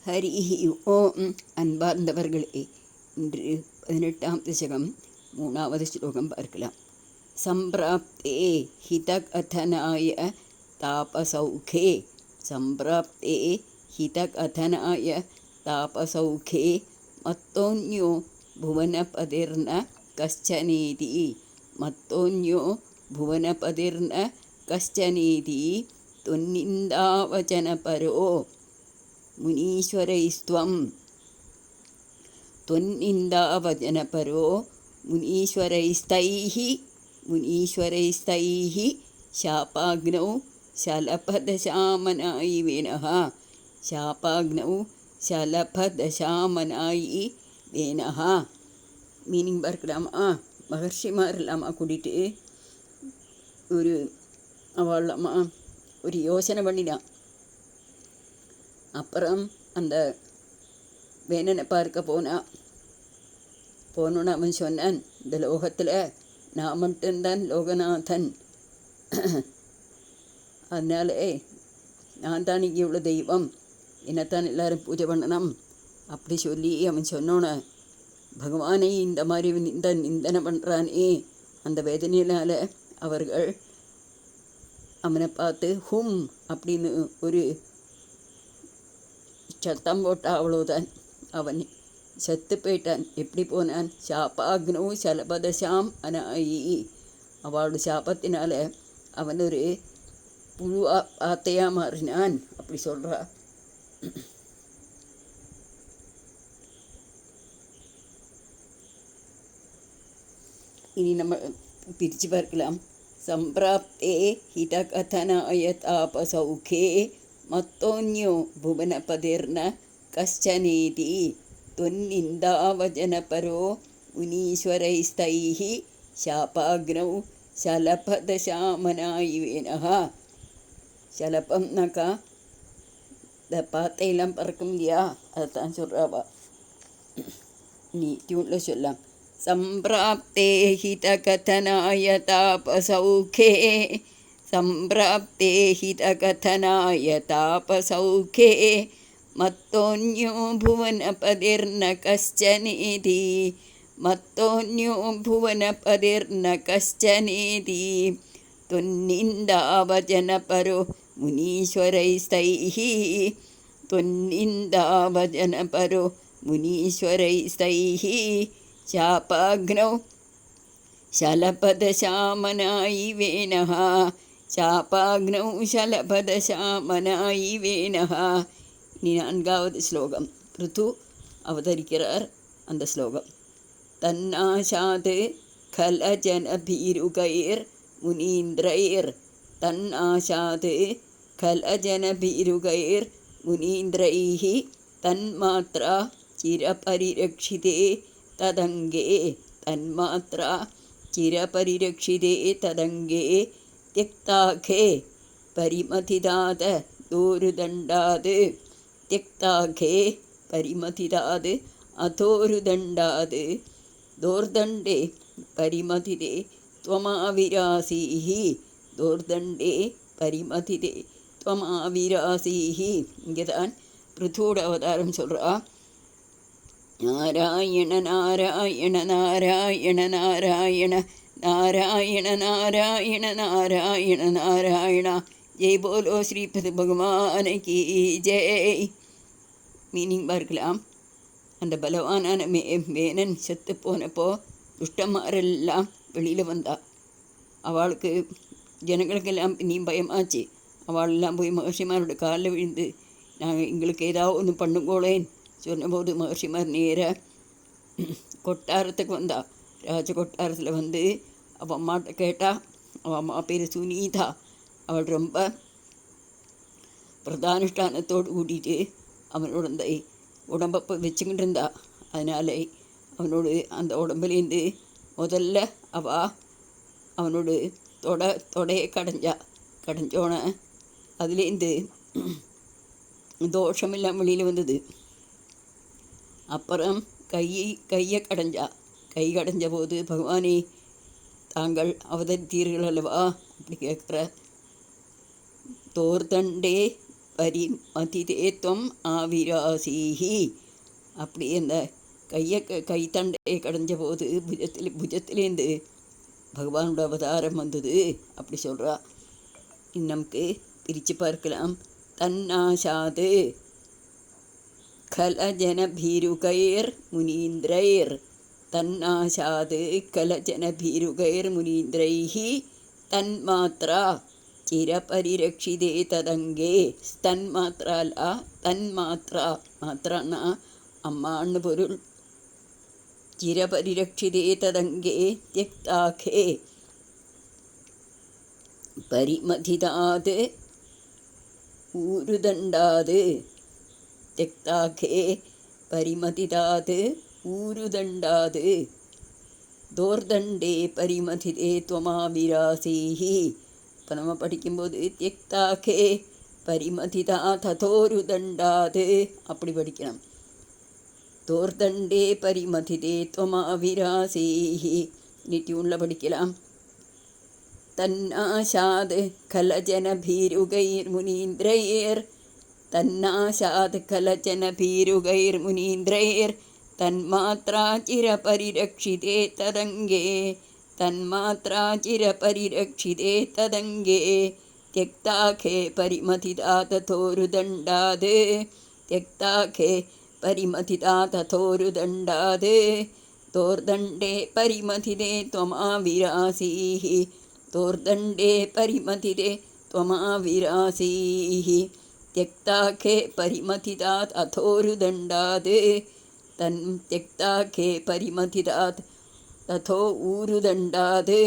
ஹரி ஓம். அன்பார்ந்தவர்களே, இன்று 18ஆம் தசகம் 3வது ஸ்லோகம் பார்க்கலாம். சம்பிராப்தே ஹிதகதனாய தாபசௌகே. சம்பிராப்தே ஹிதகதனாய தாபசௌகே மத்தோன்யோ புவனபதிர்ன கஷ்சனேதி. மத்தோன்யோ புவனபதிர்ன கஷ்சனேதி தொன்னிந்தாவச்சனபரோ முனீஸ்வரைஸ்த்வம். தொன்னிந்தாவச்சனபரோ முனீஸ்வரைஸ்தைः சாபாக்னௌ சலபதசாமனாயி வேனः. சாபாக்னௌ சலபதசாமனாயி வேனः. மீனிங் பார்க்கலாமா? மகர்ஷிமாரெல்லாமா கூட்டிகிட்டு அவள்லாமா ஒரு யோசனை பண்ணினான். அப்புறம் அந்த வேணனை பார்க்க போனோன்னு அவன் சொன்னான், இந்த லோகத்தில் நான் மட்டும்தான் லோகநாதன், அதனாலே நான் தான் இங்கே உள்ள தெய்வம், என்னத்தான் எல்லோரும் பூஜை பண்ணணும் அப்படி சொல்லி அவன் சொன்னோன்னே, பகவானை இந்த மாதிரி நிந்தனை பண்ணுறானே, அந்த வேதனையினால் அவர்கள் அவனை பார்த்து ஹும் அப்படின்னு ஒரு சத்தம் போட்டா, அவ்வளோதான், அவன் செத்து போயிட்டான். எப்படி போனான்? சாபாக்னோ சலபதசாம் அனாயி. அவளோட சாபத்தினால அவன் ஒரு புழு ஆத்தையாக மாறினான் அப்படி சொல்கிறா. இனி நம்ம பிரித்து பார்க்கலாம். சம்பிராப்தே ஹிதகதனாய தாபசௌகே மத்தோன்யோ புவனபதிர்ன கஷ்சனேதி தொன்னிந்தாவச்சனபரோ முனீஸ்வரைஸ்தைः சாபாக்னௌ சலபதசாமனாயி வேனः. சலபம்னாக்கா இந்த பாத்தையெல்லாம் பறக்கும் இல்லையா, அதைத்தான் சொல்கிறாவா. நீ டியூனில் சொல்லலாம். சம்பிராப்தே ஹிதகதனாய தாபசௌகே. சம்பிராப்தே ஹிதகதனாய தாபசௌகே மத்தோன்யோ புவனபதிர்ன கஷ்சனேதி. மத்தோன்யோ புவனபதிர்ன கஷ்சனேதி தொன்னிந்தாவச்சனபரோ முனீஸ்வரைஸ்தைः. தொன்னிந்தாவச்சனபரோ முனீஸ்வரைஸ்தைः சாபாக்னௌ சலபதசாமனாயி வேனः. சாபாக்னௌ சலபதசாமனாயி வேனः. இனி 4வது ஸ்லோகம். ருத்து அவதரிக்கிறார். அந்த ஸ்லோகம். தன்னாசாத் கலஜனபீருகைர் முனீந்திரைர். தன்னாசாத் கலஜனபீருகைர் முனீந்திரைः தன்மாத்ரா சிரபரிரக்ஷிதே ததங்கே. தன்மாத்ரா சிரபரிரக்ஷிதே ததங்கே தியக்தாகே பரிமதிதாத தோருதண்டாது. தியக்தாகே பரிமதிதாது அதோருதண்டாது தோர்தண்டே பரிமதிதே த்வமாவிராசீः. தோர்தண்டே பரிமதிதே த்வமாவிராசீः. இங்கே தான் பிருத்தோட அவதாரம் சொல்கிறா. நாராயண நாராயண நாராயண நாராயண நாராயண நாராயண நாராயண நாராயண. ஜெய் போலோ ஸ்ரீபதி பகவான் கி ஜெய். மீனிங் பார்க்கலாம். அந்த பலவானான வேணன் செத்து போனப்போ துஷ்டமாரெல்லாம் வெளியில் வந்தா. அவளுக்கு ஜனங்களுக்கெல்லாம் நீ பயமாச்சு. அவளெல்லாம் போய் மகர்ஷிமாரோட காலில் விழுந்து, நாங்கள் எங்களுக்கு ஏதாவது ஒன்று பண்ணுங்கோளேன்னு சொன்னபோது மகர்ஷிமார் நேராக கொட்டாரத்துக்கு வந்தா. ராஜ கொட்டாரத்தில் வந்து அவள் அம்மாட்ட கேட்டா. அவள் அம்மா பேர் சுனீதா. அவள் ரொம்ப பிரதானுஷ்டானத்தோடு கூட்டிகிட்டு அவனோட அந்த உடம்பை வச்சுக்கிட்டு இருந்தா. அதனால அவனோட அந்த உடம்புலேருந்து முதல்ல அவனோட தொடையை கடைஞ்சோன அதுலேருந்து தோஷமெல்லாம் வெளியில் வந்தது. அப்புறம் கையை கடைஞ்சா. கை கடைஞ்ச போது, பகவானே தாங்கள் அவதரித்தீர்கள் அல்லவா அப்படி கேட்குற. தோர்தண்டே பரிமதிதே துவம் ஆவிராசீஹி. அப்படி அந்த கைத்தண்டையை கடைஞ்ச போது புஜத்திலேருந்து பகவானோட அவதாரம் வந்தது அப்படி சொல்கிறா. நமக்கு பிரித்து பார்க்கலாம். தன்னாசாது கலஜனபீருகைர் முனீந்திரைர் தன்னாசாது கலஜனபீருகைர் முனீந்திரைஹி தன்மாத்ரா சிரபரிரக்ஷிதே ததங்கே. தன்மாத்ராலா தன்மாத்ரா, மாத்ரான்னா அம்மான்னு பொருள். சிரபரிரக்ஷிதே ததங்கே தியக்தாகே பரிமதிதாது ஊருதண்டாது. தியக்தாகே பரிமதிதாது ஊருதண்டாது. தோர்தண்டே பரிமதிதே துவமாவிராசீஹி. இப்போ நம்ம படிக்கும்போது தியக்தாகே பரிமதிதா ததோருதண்டாது அப்படி படிக்கணும். தோர்தண்டே பரிமதிதே துவமாவிராசீஹி. நீ டியூனில் படிக்கலாம். தன்னாசாத் கலஜனபீருகைர் முனீந்திரைர் தன்னாசாத் கலஜனபீருகைர் முனீந்திரைர் தன்மாத்ரா சிரபரிரக்ஷிதே ததங்கே. தன்மாத்ரா சிரபரிரக்ஷிதே ததங்கே தியக்தாகே பரிமதிதா ததோருதண்டாத். தியக்தாகே பரிமதிதா ததோருதண்டாத். தோர்தண்டே பரிமதிதே துவமாவிராசீஹி. தோர்தண்டே பரிமதிதே துவமாவிராசீஹி. தியக்தாகே பரிமதிதா ததோருதண்டாத். தியக்தாகே பரிமதிதா ததோ ஊருதண்டாத்.